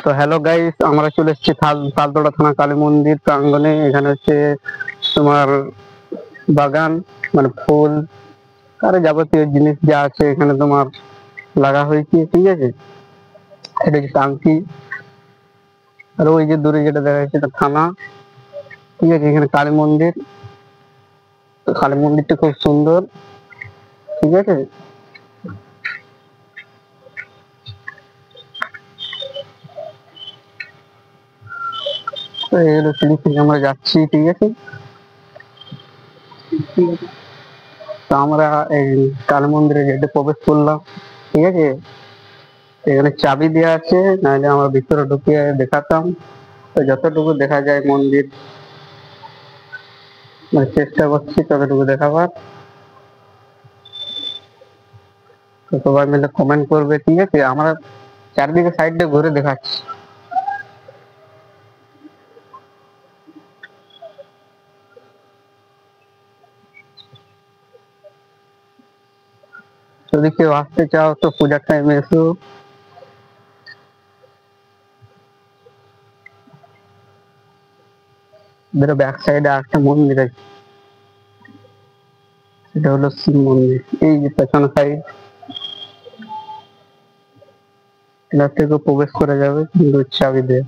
তো hello guys, আমরা চলে এসেছি তালতলা থানা কালী মন্দির প্রাঙ্গণে। এখানে হচ্ছে তোমার বাগান, মানে ফুল আর যাবতীয় জিনিস যা আছে এখানে তোমার লাগা হয়েছে, ঠিক আছে। এটা হচ্ছে টাঙ্কি, আর ওই যে দূরে যেটা দেখা যাচ্ছে এটা থানা, ঠিক আছে। এখানে কালী মন্দির, তো কালী মন্দিরটা খুব সুন্দর, ঠিক আছে। তো এগুলো সিঁড়ি থেকে আমরা যাচ্ছি, ঠিক আছে। তো আমরা এই কালী মন্দিরের গেটে প্রবেশ করলাম, ঠিক আছে। এখানে চাবি দেওয়া আছে, নাহলে আমরা ভিতরে ঢুকে দেখাতাম। তো যতটুকু দেখা যায় মন্দির, মানে চেষ্টা করছি ততটুকু দেখাবার। তো সবাই মিলে কমেন্ট করবে, ঠিক আছে। আমরা চারদিকে সাইডে ঘুরে দেখাচ্ছি। যদি কেউ আসতে চাও তো পূজার টাইমে এসো। ব্যাক সাইডে একটা মন্দির আছে, সেটা হলো শিব মন্দির। এই যে পেছনে সাইড, এটা থেকে প্রবেশ করা যাবে কিন্তু চাবি দিয়ে।